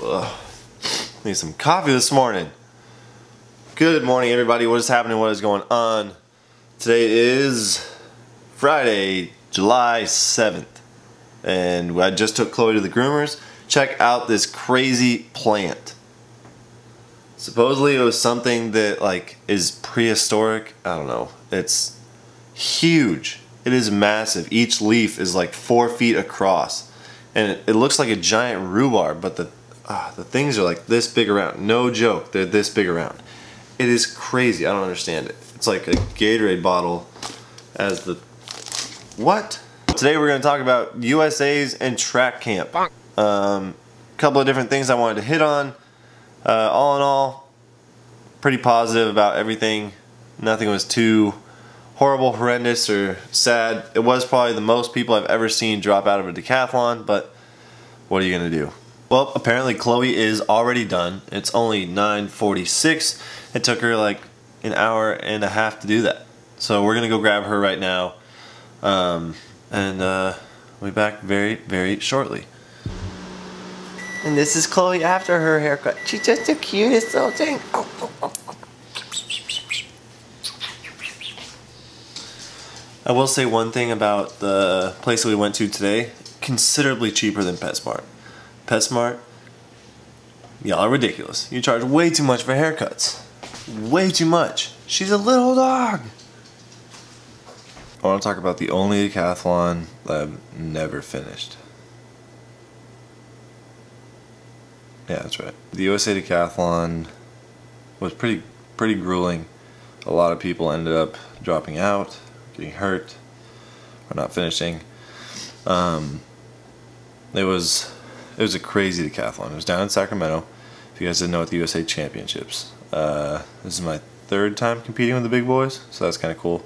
Ugh. Need some coffee this morning. Good morning, everybody. What is happening? What is going on? Today is Friday, July 7th. And I just took Chloe to the groomers. Check out this crazy plant. Supposedly it was something that like is prehistoric. I don't know. It's huge. It is massive. Each leaf is like 4 feet across. And it looks like a giant rhubarb, but the things are like this big around. No joke, they're this big around. It is crazy. I don't understand it. It's like a Gatorade bottle as the... What? Today we're going to talk about USA's and track camp. Couple of different things I wanted to hit on. All in all, pretty positive about everything. Nothing was too horrible, horrendous, or sad. It was probably the most people I've ever seen drop out of a decathlon, but what are you going to do? Well, apparently Chloe is already done. It's only 9:46. It took her like an hour and a half to do that. So we're going to go grab her right now. And we'll be back very, very shortly. And this is Chloe after her haircut. She's just the cutest little thing. Oh, oh, oh. I will say one thing about the place that we went to today. Considerably cheaper than PetSmart. PetSmart, y'all are ridiculous. You charge way too much for haircuts. Way too much. She's a little dog. I want to talk about the only decathlon that I've never finished. Yeah, that's right. The USA Decathlon was pretty grueling. A lot of people ended up dropping out, getting hurt, or not finishing. It was a crazy decathlon. It was down in Sacramento. If you guys didn't know, at the USA Championships. This is my third time competing with the big boys, so that's kind of cool.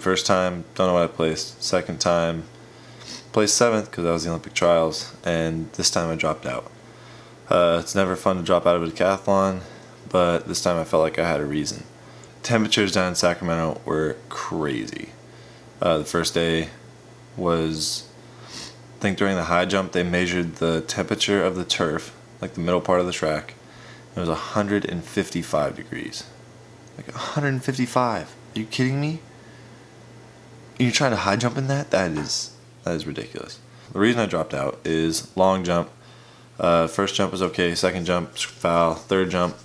First time, don't know what I placed. Second time, placed 7th because that was the Olympic trials, and this time I dropped out. It's never fun to drop out of a decathlon, but this time I felt like I had a reason. Temperatures down in Sacramento were crazy. The first day was, I think during the high jump, they measured the temperature of the turf, like the middle part of the track. It was 155 degrees. Like 155. Are you kidding me? You're trying to high jump in that? That is ridiculous. The reason I dropped out is long jump. First jump was okay, second jump, foul, third jump.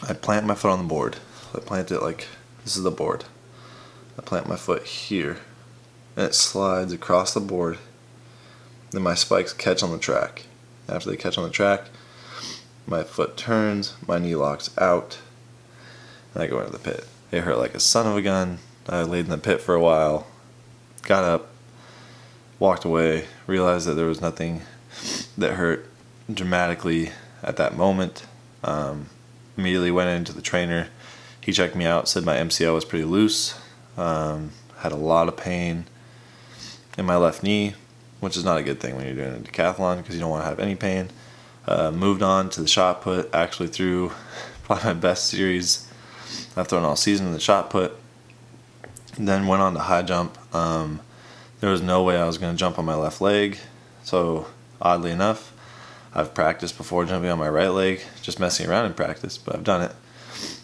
I plant my foot on the board. I plant it like, this is the board. I plant my foot here, and it slides across the board. Then my spikes catch on the track. After they catch on the track, my foot turns, my knee locks out, and I go into the pit. It hurt like a son of a gun. I laid in the pit for a while, got up, walked away, realized that there was nothing that hurt dramatically at that moment. Immediately went into the trainer. He checked me out, said my MCL was pretty loose. Had a lot of pain in my left knee, which is not a good thing when you're doing a decathlon because you don't want to have any pain. Moved on to the shot put. Actually threw probably my best series I've thrown all season in the shot put. Then went on to high jump. There was no way I was going to jump on my left leg. So oddly enough, I've practiced before jumping on my right leg, just messing around in practice, but I've done it.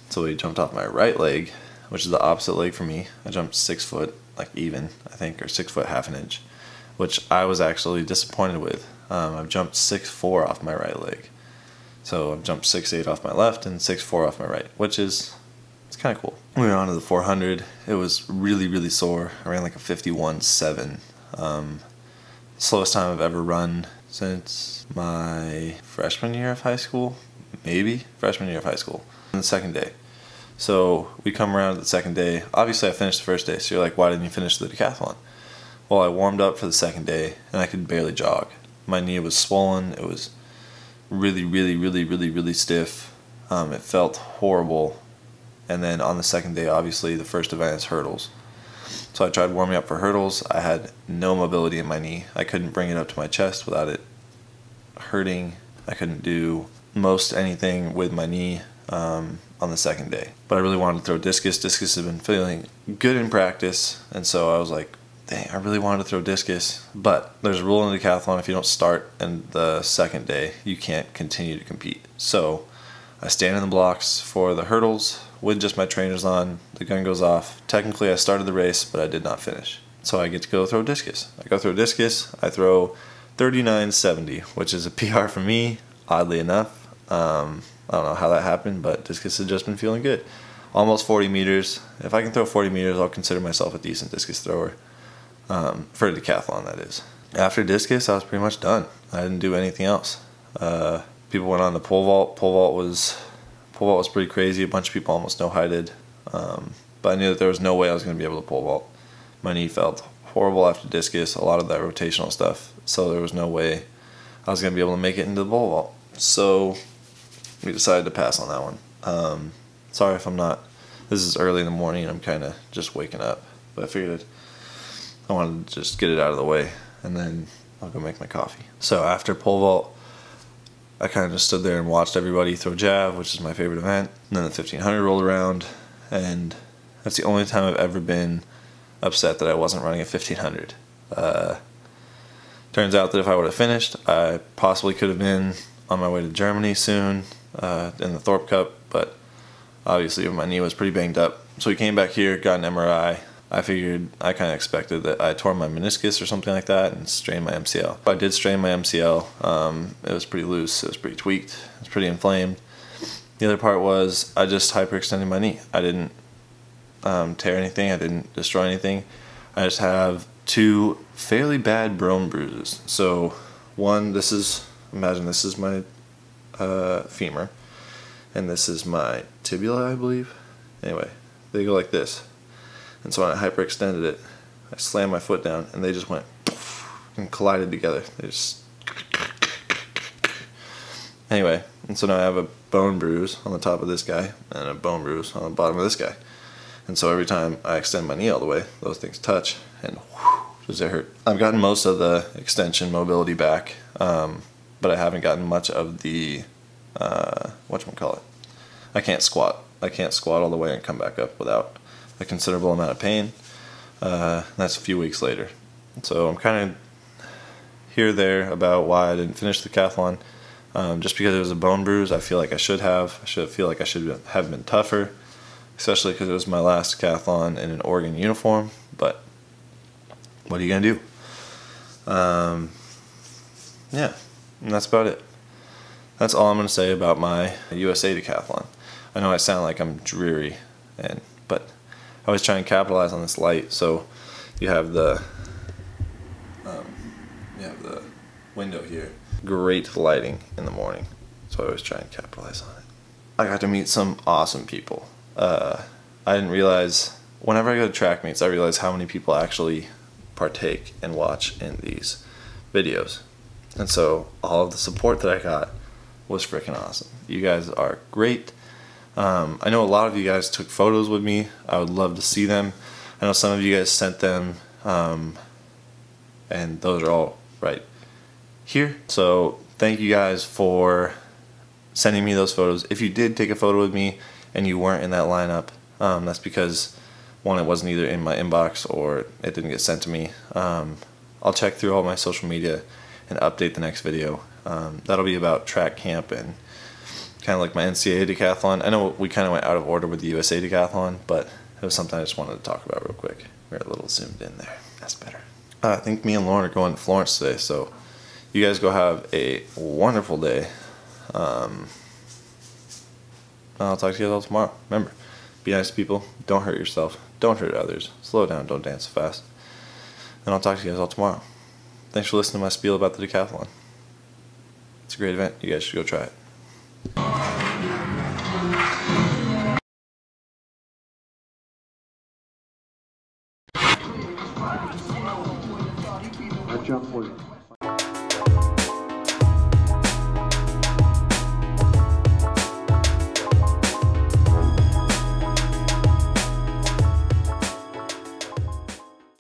So we jumped off my right leg, which is the opposite leg for me. I jumped 6 foot, like even, I think, or 6 foot ½ inch, which I was actually disappointed with. I've jumped 6'4" off my right leg. So I've jumped 6'8" off my left and 6'4" off my right, which is, it's kind of cool. We went on to the 400. It was really, really sore. I ran like a 51.7. Slowest time I've ever run since my freshman year of high school, maybe freshman year of high school. On the second day. So we come around to the second day. Obviously I finished the first day, so you're like, why didn't you finish the decathlon? Well, I warmed up for the second day and I could barely jog. My knee was swollen. It was really, really, really, really, really stiff. It felt horrible. And then on the second day, obviously the first event is hurdles. So I tried warming up for hurdles. I had no mobility in my knee. I couldn't bring it up to my chest without it hurting. I couldn't do most anything with my knee on the second day. But I really wanted to throw discus. Discus had been feeling good in practice, and so I was like, dang, I really wanted to throw discus, but there's a rule in decathlon: if you don't start in the second day, you can't continue to compete. So I stand in the blocks for the hurdles with just my trainers on. The gun goes off. Technically, I started the race, but I did not finish. So I get to go throw discus. I go throw discus. I throw 39.70, which is a PR for me, oddly enough. I don't know how that happened, but discus has just been feeling good. Almost 40 meters. If I can throw 40 meters, I'll consider myself a decent discus thrower. For a decathlon, that is. After discus, I was pretty much done. I didn't do anything else. People went on the pole vault. Pole vault was pretty crazy. A bunch of people almost no-heighted. But I knew that there was no way I was going to be able to pole vault. My knee felt horrible after discus, a lot of that rotational stuff. So there was no way I was going to be able to make it into the pole vault. So we decided to pass on that one. Sorry if I'm not. This is early in the morning and I'm kind of just waking up. But I figured I wanted to just get it out of the way, and then I'll go make my coffee. So after pole vault, I kind of just stood there and watched everybody throw jav, which is my favorite event. And then the 1500 rolled around, and that's the only time I've ever been upset that I wasn't running a 1500. Turns out that if I would have finished, I possibly could have been on my way to Germany soon in the Thorpe Cup, but obviously my knee was pretty banged up. So we came back here, got an MRI. I figured, I kind of expected that I tore my meniscus or something like that and strained my MCL. I did strain my MCL. It was pretty loose, it was pretty tweaked, it was pretty inflamed. The other part was I just hyperextended my knee. I didn't tear anything, I didn't destroy anything. I just have two fairly bad bone bruises. So one, imagine this is my femur, and this is my tibia, I believe. Anyway, they go like this. And so when I hyperextended it, I slammed my foot down, and they just went and collided together. They just... Anyway, and so now I have a bone bruise on the top of this guy, and a bone bruise on the bottom of this guy. And so every time I extend my knee all the way, those things touch, and whew, does it hurt. I've gotten most of the extension mobility back, but I haven't gotten much of the, whatchamacallit. I can't squat. I can't squat all the way and come back up without a considerable amount of pain. That's a few weeks later. So I'm kind of here there about why I didn't finish the decathlon. Just because it was a bone bruise, I feel like I should feel like I should have been tougher, especially because it was my last decathlon in an Oregon uniform. But what are you gonna do? Yeah, and that's about it. That's all I'm gonna say about my USA decathlon. I know I sound like I'm dreary, but I was trying to capitalize on this light. So you have the window here. Great lighting in the morning. So I was trying to capitalize on it. I got to meet some awesome people. I didn't realize, whenever I go to track meets, I realize how many people actually partake and watch in these videos. And so all of the support that I got was freaking awesome. You guys are great. I know a lot of you guys took photos with me. I would love to see them. I know some of you guys sent them, and those are all right here. So thank you guys for sending me those photos. If you did take a photo with me and you weren't in that lineup, that's because, one, it wasn't either in my inbox or it didn't get sent to me. I'll check through all my social media and update the next video. That'll be about track camp and kind of like my NCAA decathlon. I know we kind of went out of order with the USA decathlon, but it was something I just wanted to talk about real quick. We're a little zoomed in there. That's better. I think me and Lauren are going to Florence today, so you guys go have a wonderful day. I'll talk to you guys all tomorrow. Remember, be nice to people. Don't hurt yourself. Don't hurt others. Slow down. Don't dance so fast. And I'll talk to you guys all tomorrow. Thanks for listening to my spiel about the decathlon. It's a great event. You guys should go try it. I jump for you.